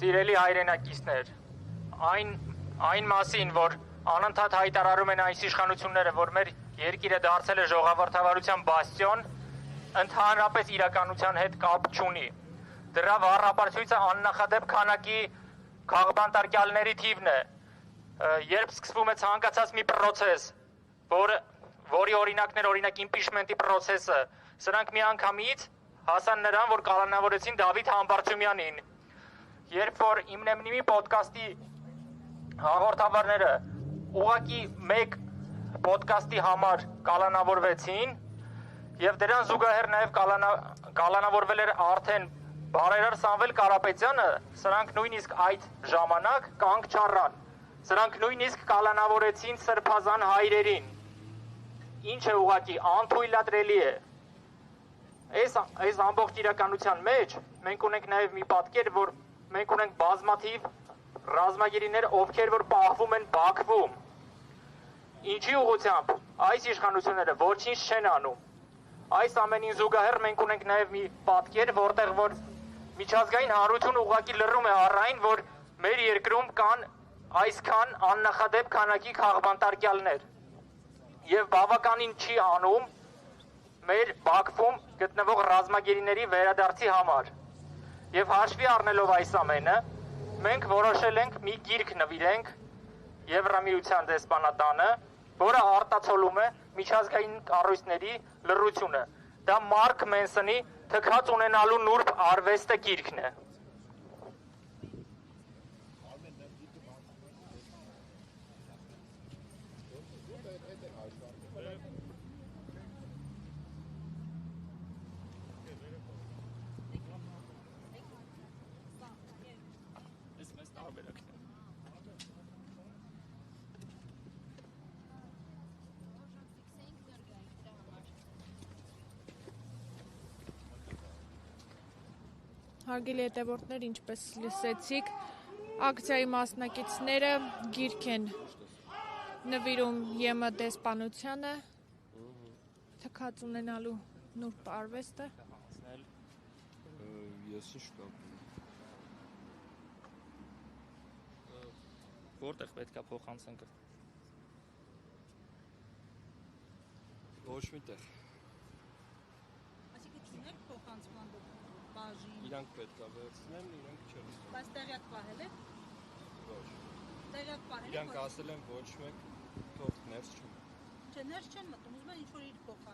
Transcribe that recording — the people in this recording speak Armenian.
Սիրելի հայրենակիցներ, այն մասին, որ անընդհատ հայտարարում են այս իշխանությունները, որ մեր երկիրը դարձել է ժողովրդավարության բաստիոն, ընդհանրապես իրականության հետ կապ չունի։ Դրա վառապարծույցը աննախադեպ քանակի քաղբանտարկյալների թիվն է։ Երբ սկսվում է ցանկացած մի պրոցես, որի օրինակներ օրինակ իմպիչմենտի պրոցեսը, սրանք միանգամից հասան նրան, որ կալանավորեցին Դավիթ Համբարձումյանին։ Երբ որ Իմնեմնիմի պոդկասթի հաղորդավարները ուղղակի մեկ պոդկասթի համար կալանավորվեցին եւ դրան զուգահեռ նաեւ կալանավորվել էր արդեն բարերար Սամվել Կարապետյանը, սրանք նույնիսկ այդ ժամանակ կանգ չառան։ Սրանք նույնիսկ կալանավորեցին սրբազան հայրերին, ինչը ուղղակի անթույլատրելի է։ Այս ամբողջ իրականության մեջ մենք ունենք նաեւ մի պատկեր, որ մենք ունենք բազմաթիվ ռազմագերիներ, ովքեր որ պահվում են Բաքվում։ Ինչի ուղղությամբ այս իշխանությունները ոչինչ չեն անում։ Այս ամենին զուգահեռ մենք ունենք նաեւ մի պատկեր, որտեղ որ միջազգային հանրություն ուղղակի լռում է առ այն, որ մեր երկրում կան այսքան աննախադեպ քանակի քաղբանտարկյալներ։ Եվ բավականին չի անում մեր Բաքվում գտնվող ռազմագերիների վերադարձի համար։ Եվ հաշվի առնելով այս ամենը, մենք որոշել ենք մի գիրք նվիրենք Եվրամիության դեսպանատանը, որը արտացոլում է միջազգային կառույցների լռությունը։ Դա Մարկ Մենսոնի «Թքած ունենալու նուրբ արվեստը» գիրքն է։ Հարգելի հետևորդներ, ինչպես լսեցիք, ակցիայի մասնակիցները գիրք են նվիրում ԵՄ դեսպանությանը, թքած ունենալու նուրբ արվեստը։ Ես ինչ կապ։ Որտեղ պետք է փոխանցենք։ Ոչ միտեղ։ Այսինքն չունեք փոխանցման բաժին։ Իրանք պետք է վերցնեն, իրանք չեն ստանում։ Բայց տեղյակ պահել եք։ Ոչ։ Տեղյակ պահել եք։ Իրանք ասել են ոչ մեկ թող ներս չմտի։ Չէ, ներս չեն մտնում, ուզում են ինչ որ իր փոխանցել։